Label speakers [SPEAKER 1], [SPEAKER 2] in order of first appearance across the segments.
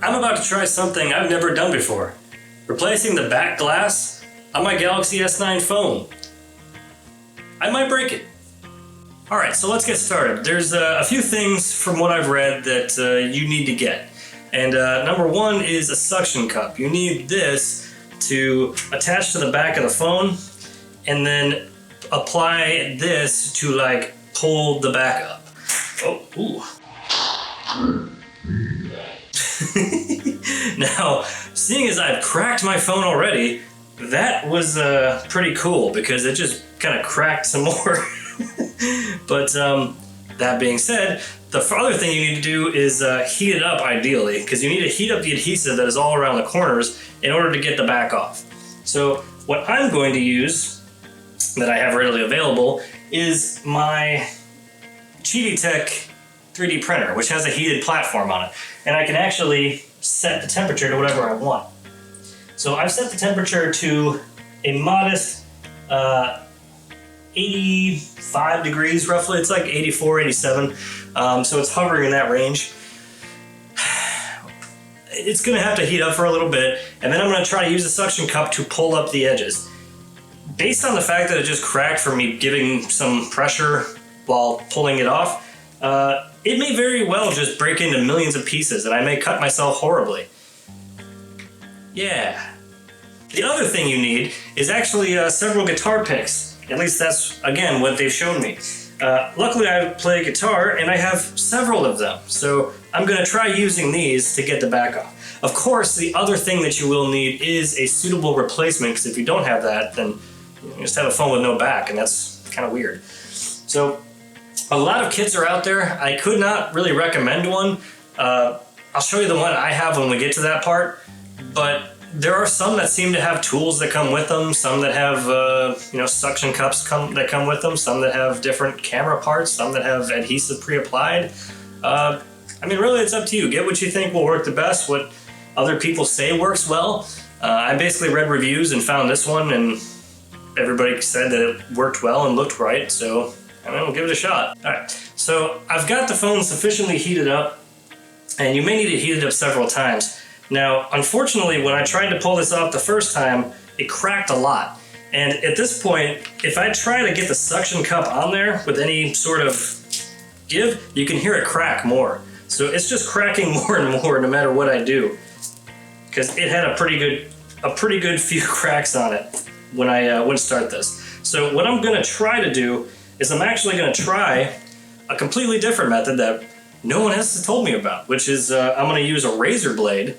[SPEAKER 1] I'm about to try something I've never done before. Replacing the back glass on my Galaxy S9 phone. I might break it. Alright, so let's get started. There's a few things from what I've read that you need to get. And number one is a suction cup. You need this to attach to the back of the phone and then apply this to like pull the back up. Oh, ooh. Now, seeing as I've cracked my phone already, that was pretty cool because it just kind of cracked some more. But that being said, the other thing you need to do is heat it up ideally, because you need to heat up the adhesive that is all around the corners in order to get the back off. So what I'm going to use, that I have readily available, is my Chivitech 3D printer, which has a heated platform on it. And I can actually set the temperature to whatever I want. So I've set the temperature to a modest 85 degrees roughly. It's like 84, 87. So it's hovering in that range. It's gonna have to heat up for a little bit, and then I'm gonna try to use a suction cup to pull up the edges. Based on the fact that it just cracked from me giving some pressure while pulling it off, it may very well just break into millions of pieces and I may cut myself horribly. Yeah. The other thing you need is actually several guitar picks. At least that's, again, what they've shown me. Luckily I play guitar and I have several of them, so I'm going to try using these to get the back off. Of course, the other thing that you will need is a suitable replacement, because if you don't have that, then you just have a phone with no back, and that's kind of weird. So a lot of kits are out there. I could not really recommend one. I'll show you the one I have when we get to that part, but there are some that seem to have tools that come with them, some that have suction cups that come with them, some that have different camera parts, some that have adhesive pre-applied. I mean, really, it's up to you. Get what you think will work the best, what other people say works well. I basically read reviews and found this one, and everybody said that it worked well and looked right, so I mean, we'll give it a shot. All right, so I've got the phone sufficiently heated up, and you may need to heat it up several times. Now, unfortunately, when I tried to pull this off the first time, it cracked a lot. And at this point, if I try to get the suction cup on there with any sort of give, you can hear it crack more. So it's just cracking more and more no matter what I do. Because it had a pretty good few cracks on it when I went to start this. So what I'm gonna try to do is I'm actually gonna try a completely different method that no one else has told me about, which is I'm gonna use a razor blade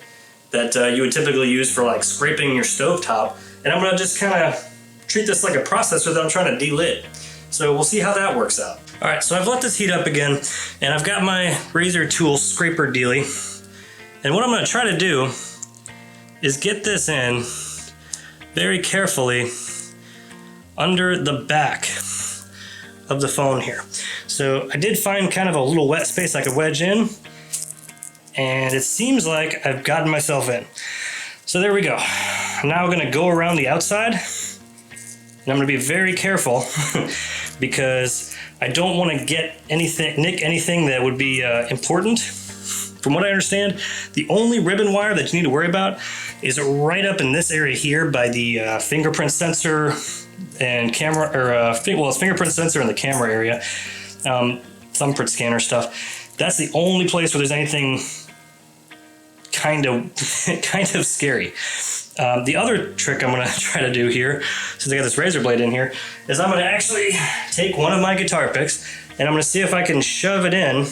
[SPEAKER 1] that you would typically use for like scraping your stovetop, and I'm gonna just kind of treat this like a processor that I'm trying to de-lid. So we'll see how that works out. All right, so I've let this heat up again, and I've got my razor tool scraper dealy, and what I'm gonna try to do is get this in very carefully under the back of the phone here. So I did find kind of a little wet space I could wedge in, and it seems like I've gotten myself in. So there we go. Now I'm gonna go around the outside, and I'm gonna be very careful because I don't want to nick anything that would be important. From what I understand, the only ribbon wire that you need to worry about is right up in this area here by the fingerprint sensor and camera, or it's fingerprint sensor in the camera area, thumbprint scanner stuff. That's the only place where there's anything kind of scary. The other trick I'm going to try to do here, since I got this razor blade in here, is I'm going to actually take one of my guitar picks and I'm going to see if I can shove it in.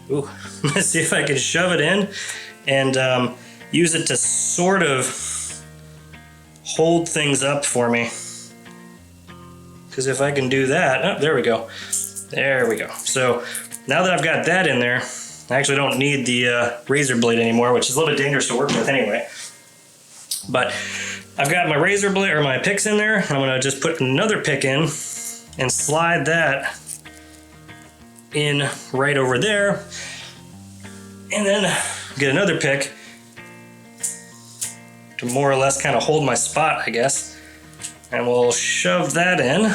[SPEAKER 1] Ooh, I'm going to see if I can shove it in and use it to sort of hold things up for me. Because if I can do that, oh, there we go. There we go. So now that I've got that in there, I actually don't need the razor blade anymore, which is a little bit dangerous to work with anyway. But I've got my razor blade, or my picks in there. I'm gonna just put another pick in and slide that in right over there. And then get another pick to more or less kind of hold my spot, I guess. And we'll shove that in.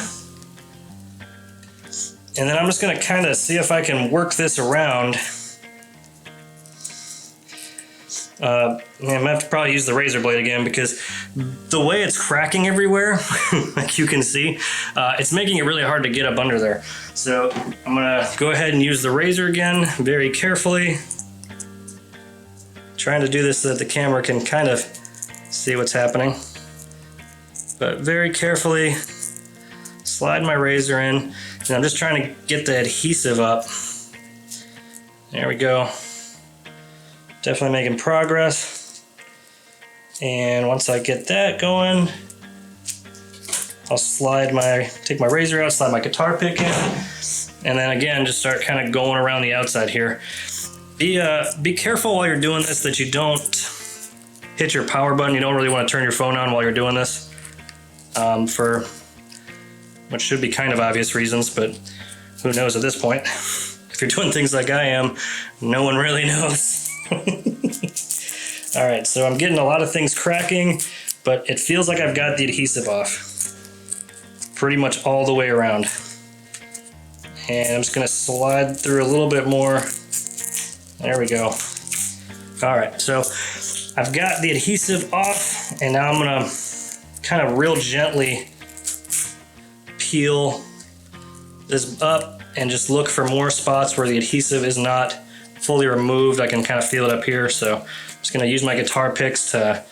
[SPEAKER 1] And then I'm just gonna kind of see if I can work this around I'm gonna have to probably use the razor blade again because the way it's cracking everywhere, like you can see, it's making it really hard to get up under there. So I'm gonna go ahead and use the razor again, very carefully. Trying to do this so that the camera can kind of see what's happening. But very carefully slide my razor in, and I'm just trying to get the adhesive up. There we go. Definitely making progress. And once I get that going, I'll take my razor out, slide my guitar pick in, and then again, just start kind of going around the outside here. Be careful while you're doing this that you don't hit your power button. You don't really want to turn your phone on while you're doing this, for what should be kind of obvious reasons, but who knows at this point. If you're doing things like I am, no one really knows. All right, so I'm getting a lot of things cracking, but it feels like I've got the adhesive off pretty much all the way around. And I'm just gonna slide through a little bit more. There we go. All right, so I've got the adhesive off, and now I'm gonna kind of real gently peel this up and just look for more spots where the adhesive is not fully removed. I can kind of feel it up here, so I'm just gonna use my guitar picks to,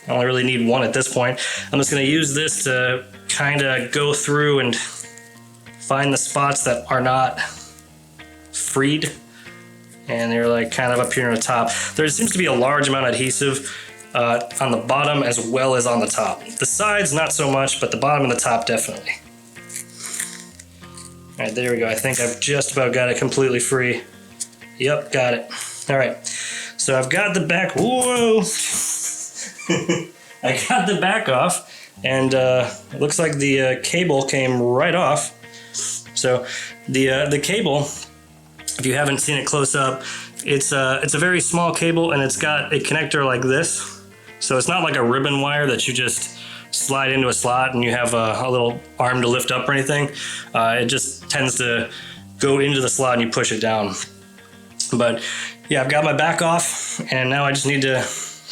[SPEAKER 1] I only really need one at this point. I'm just gonna use this to kind of go through and find the spots that are not freed, and they're like kind of up here on the top. There seems to be a large amount of adhesive on the bottom as well as on the top. The sides, not so much, but the bottom and the top, definitely. All right, there we go. I think I've just about got it completely free. Yep, got it. All right, so I've got the back, whoa. I got the back off, and it looks like the cable came right off. So the cable, if you haven't seen it close up, it's a very small cable, and it's got a connector like this. So it's not like a ribbon wire that you just slide into a slot and you have a little arm to lift up or anything. It just tends to go into the slot and you push it down. But yeah, I've got my back off, and now I just need to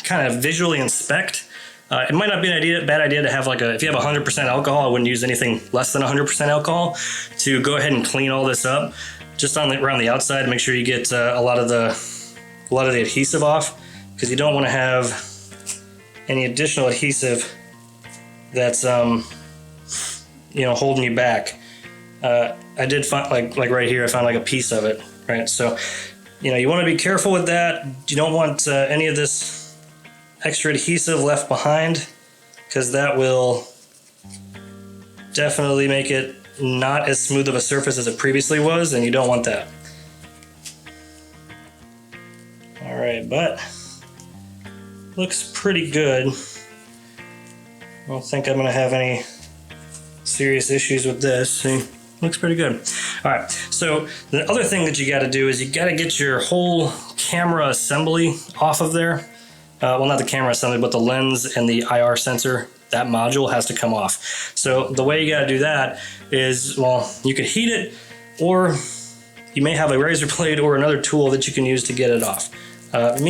[SPEAKER 1] kind of visually inspect. It might not be a bad idea to have if you have 100% alcohol, I wouldn't use anything less than 100% alcohol, to go ahead and clean all this up just around the outside. Make sure you get a lot of the adhesive off, because you don't want to have any additional adhesive that's holding you back. I did find like right here, I found like a piece of it, right? So you want to be careful with that. You don't want any of this extra adhesive left behind, because that will definitely make it not as smooth of a surface as it previously was, and you don't want that. All right, but looks pretty good. I don't think I'm gonna have any serious issues with this. See, looks pretty good. All right, so the other thing that you gotta do is you gotta get your whole camera assembly off of there. Well, not the camera assembly, but the lens and the IR sensor. That module has to come off. So the way you gotta do that is, well, you could heat it, or you may have a razor blade or another tool that you can use to get it off. I'm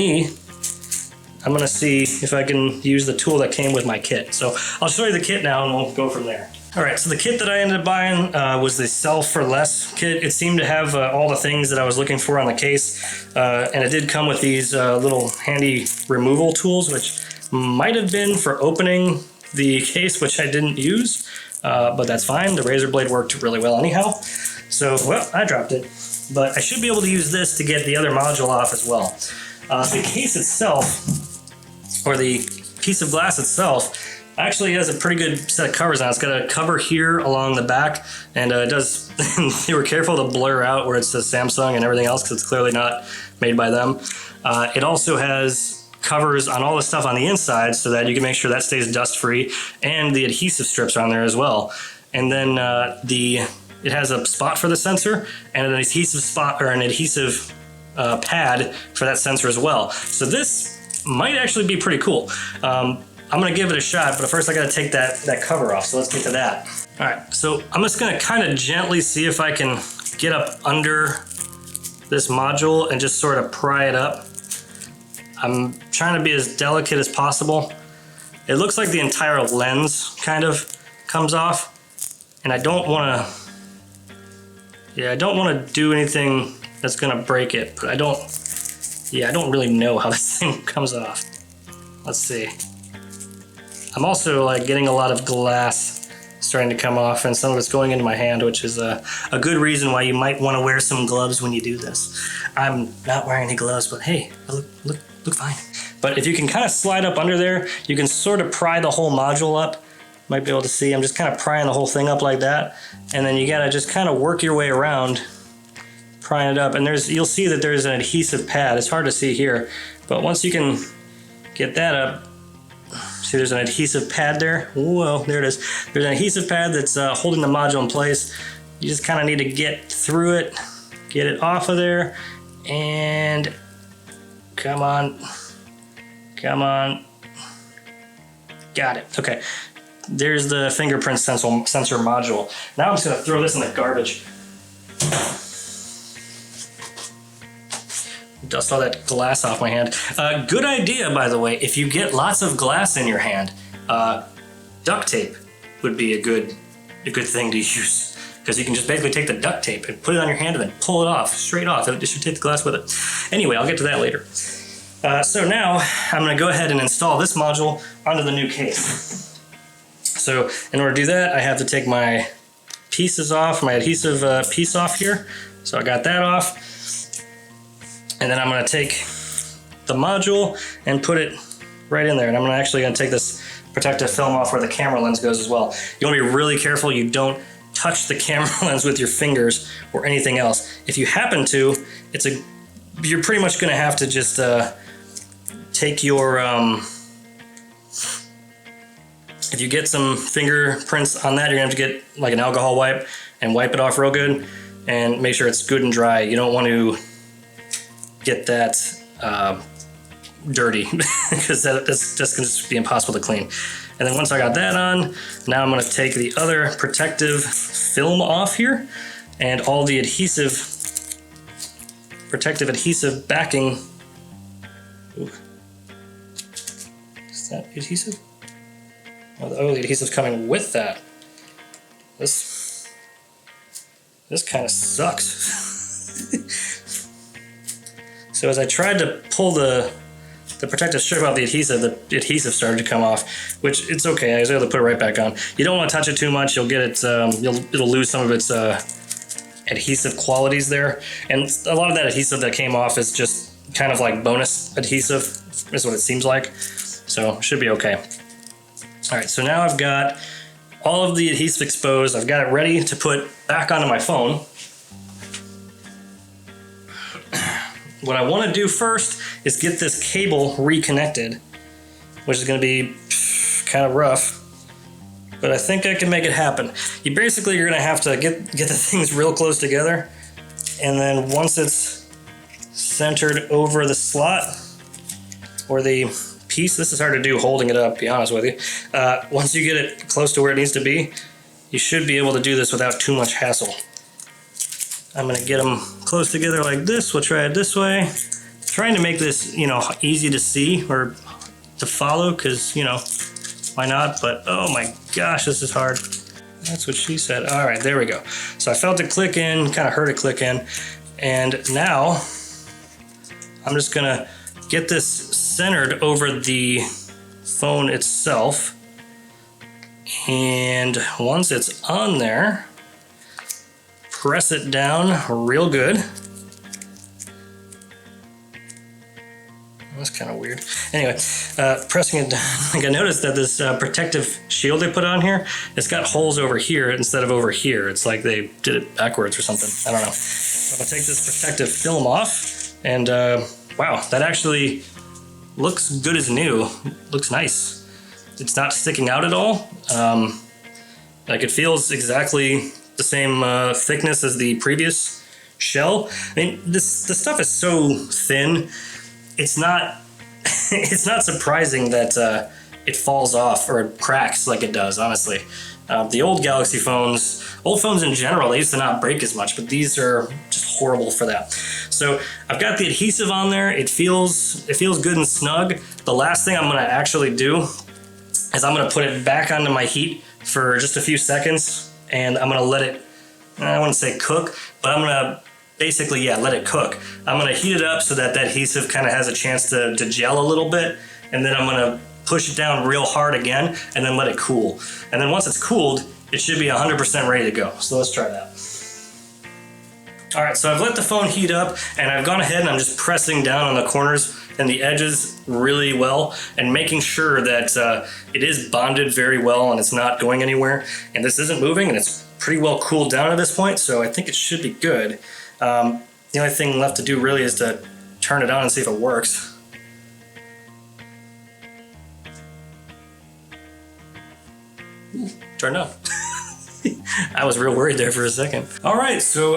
[SPEAKER 1] gonna see if I can use the tool that came with my kit. So I'll show you the kit now and we'll go from there. All right, so the kit that I ended up buying was the Sell for Less kit. It seemed to have all the things that I was looking for on the case, and it did come with these little handy removal tools, which might have been for opening the case, which I didn't use, but that's fine. The razor blade worked really well anyhow. So, well, I dropped it, but I should be able to use this to get the other module off as well. The case itself, or the piece of glass itself, actually has a pretty good set of covers on it. It's got a cover here along the back, and it does, they were careful to blur out where it says Samsung and everything else, because it's clearly not made by them. It also has covers on all the stuff on the inside so that you can make sure that stays dust free, and the adhesive strips are on there as well. And then it has a spot for the sensor and an adhesive spot, or an adhesive pad for that sensor as well. So this might actually be pretty cool. I'm gonna give it a shot, but first I gotta take that cover off, so let's get to that. All right, so I'm just gonna kind of gently see if I can get up under this module and just sort of pry it up. I'm trying to be as delicate as possible. It looks like the entire lens kind of comes off, and I don't want to do anything that's gonna break it, but I don't really know how this thing comes off. Let's see. I'm also like getting a lot of glass starting to come off, and some of it's going into my hand, which is a good reason why you might want to wear some gloves when you do this. I'm not wearing any gloves, but hey, I look fine. But if you can kind of slide up under there, you can sort of pry the whole module up. Might be able to see, I'm just kind of prying the whole thing up like that. And then you gotta just kind of work your way around, prying it up. And you'll see that there's an adhesive pad. It's hard to see here, but once you can get that up, see there's an adhesive pad there. Whoa, there it is. There's an adhesive pad that's holding the module in place. You just kind of need to get through it, get it off of there, and come on. Got it, okay. There's the fingerprint sensor module. Now I'm just gonna throw this in the garbage. Dust all that glass off my hand. Good idea, by the way, if you get lots of glass in your hand, duct tape would be a good thing to use, because you can just basically take the duct tape and put it on your hand and then pull it off, straight off. It should take the glass with it. Anyway, I'll get to that later. So now I'm gonna go ahead and install this module onto the new case. So in order to do that, I have to take my pieces off, my adhesive piece off here. So I got that off. And then I'm gonna take the module and put it right in there. And I'm actually gonna take this protective film off where the camera lens goes as well. You wanna be really careful you don't touch the camera lens with your fingers or anything else. If you happen to, you're pretty much gonna have to just take your, if you get some fingerprints on that, you're gonna have to get like an alcohol wipe and wipe it off real good and make sure it's good and dry. You don't want to get that dirty because that's just gonna be impossible to clean. And then once I got that on, now I'm gonna take the other protective film off here and all the protective adhesive backing. Ooh. Is that adhesive? Oh, the adhesive's coming with that. This kind of sucks. So as I tried to pull the protective strip off the adhesive started to come off, which it's okay. I was able to put it right back on. You don't want to touch it too much. You'll get it. It'll lose some of its adhesive qualities there. And a lot of that adhesive that came off is just kind of like bonus adhesive, is what it seems like. So it should be okay. All right, so now I've got all of the adhesive exposed. I've got it ready to put back onto my phone. What I want to do first is get this cable reconnected, which is going to be kind of rough, but I think I can make it happen. You're going to have to get the things real close together, and then once it's centered over the slot or the piece, this is hard to do holding it up, to be honest with you. Once you get it close to where it needs to be, you should be able to do this without too much hassle. I'm gonna get them close together like this. We'll try it this way. Trying to make this, easy to see or to follow, because, why not? But oh my gosh, this is hard. That's what she said. All right, there we go. So I felt it click in, kind of heard it click in, and now I'm just gonna get this centered over the phone itself, and once it's on there, press it down real good. That's kind of weird. Anyway, pressing it down, like I noticed that this protective shield they put on here, it's got holes over here instead of over here. It's like they did it backwards or something. I don't know. So I'm gonna take this protective film off, and wow, that actually looks good as new. Looks nice. It's not sticking out at all. Like it feels exactly the same thickness as the previous shell. I mean, the stuff is so thin. It's not it's not surprising that it falls off or cracks like it does, honestly. The old Galaxy phones, old phones in general, they used to not break as much, but these are just horrible for that. So I've got the adhesive on there. It feels good and snug. The last thing I'm gonna actually do is I'm gonna put it back onto my heat for just a few seconds, and I'm gonna let it, I wouldn't say cook, but I'm gonna basically, yeah, let it cook. I'm gonna heat it up so that that adhesive kind of has a chance to gel a little bit, and then I'm gonna push it down real hard again, and then let it cool. And then once it's cooled, it should be 100% ready to go. So let's try that. All right, so I've let the phone heat up, and I've gone ahead and I'm just pressing down on the corners and the edges really well, and making sure that it is bonded very well and it's not going anywhere. And this isn't moving, and it's pretty well cooled down at this point, so I think it should be good. The only thing left to do really is to turn it on and see if it works. Turned on. I was real worried there for a second. All right, so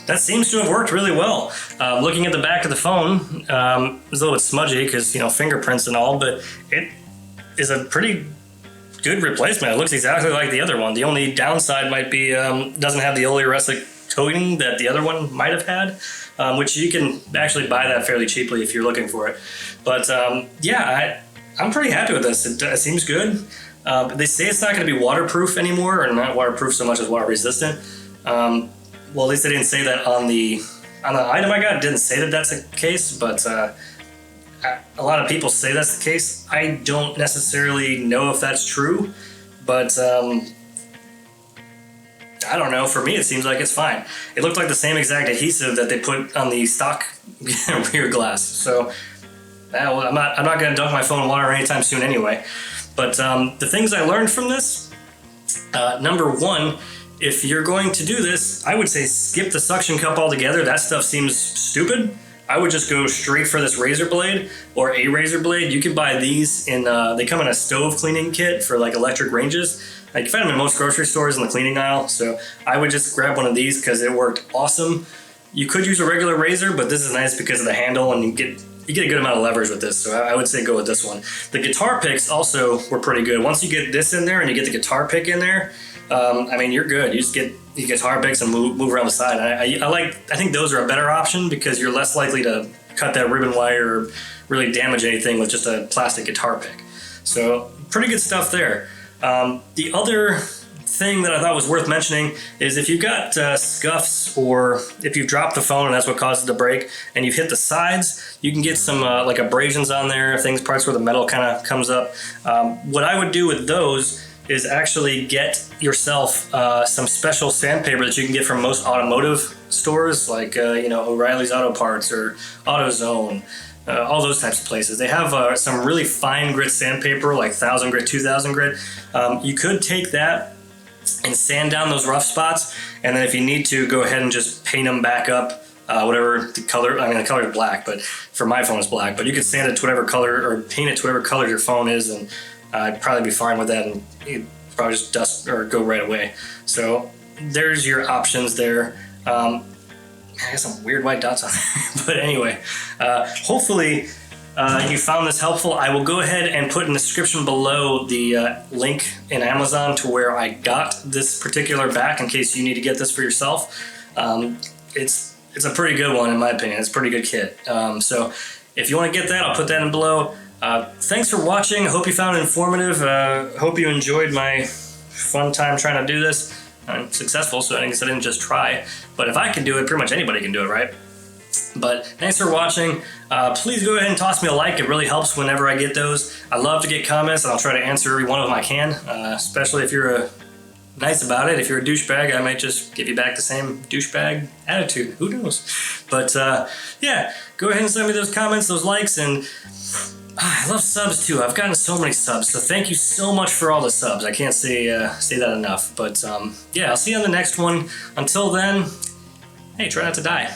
[SPEAKER 1] that seems to have worked really well. Looking at the back of the phone, it's a little bit smudgy because, you know, fingerprints and all, but it is a pretty good replacement. It looks exactly like the other one. The only downside might be doesn't have the oleoresin coating that the other one might have had, which you can actually buy that fairly cheaply if you're looking for it. But yeah, I'm pretty happy with this. It seems good. They say it's not going to be waterproof anymore, or not waterproof so much as water resistant. Well, at least they didn't say that on the item I got. It didn't say that that's the case, but a lot of people say that's the case. I don't necessarily know if that's true, but I don't know. For me, it seems like it's fine. It looked like the same exact adhesive that they put on the stock rear glass. So I'm not going to dunk my phone in water anytime soon anyway. But the things I learned from this, number one, if you're going to do this, I would say skip the suction cup altogether. That stuff seems stupid. I would just go straight for this razor blade or a razor blade. You can buy these in, they come in a stove cleaning kit for like electric ranges. You can find them in most grocery stores in the cleaning aisle. So I would just grab one of these because it worked awesome. You could use a regular razor, but this is nice because of the handle, and you get a good amount of leverage with this, so I would say go with this one. The guitar picks also were pretty good. Once you get this in there and you get the guitar pick in there, I mean, you're good. You just get the guitar picks and move around the side. I think those are a better option because you're less likely to cut that ribbon wire or really damage anything with just a plastic guitar pick. So pretty good stuff there. The other thing that I thought was worth mentioning is if you've got scuffs, or if you've dropped the phone and that's what causes it to break, and you've hit the sides, you can get some like abrasions on there, parts where the metal kind of comes up. What I would do with those is actually get yourself some special sandpaper that you can get from most automotive stores, like O'Reilly's Auto Parts or AutoZone. All those types of places. They have some really fine grit sandpaper, like 1000 grit, 2000 grit. You could take that and sand down those rough spots, and then if you need to, go ahead and just paint them back up, whatever the color. I mean, the color is black, but for my phone it's black. But you can sand it to whatever color, or paint it to whatever color your phone is, and I'd probably be fine with that, and you'd probably just dust or go right away. So there's your options there. I got some weird white dots on there, but anyway, hopefully you found this helpful. I will go ahead and put in the description below the link in Amazon to where I got this particular back in case you need to get this for yourself. It's a pretty good one in my opinion. It's a pretty good kit. So if you want to get that, I'll put that in below. Thanks for watching. I hope you found it informative. Hope you enjoyed my fun time trying to do this. I'm successful, so I guess I didn't just try. But if I can do it, pretty much anybody can do it, right? But thanks for watching. Please go ahead and toss me a like. It really helps whenever I get those. I love to get comments, and I'll try to answer every one of them I can, especially if you're nice about it. If you're a douchebag, I might just give you back the same douchebag attitude. Who knows? But yeah, go ahead and send me those comments, those likes, and I love subs too. I've gotten so many subs, so thank you so much for all the subs. I can't say that enough. But yeah, I'll see you on the next one. Until then, hey, try not to die.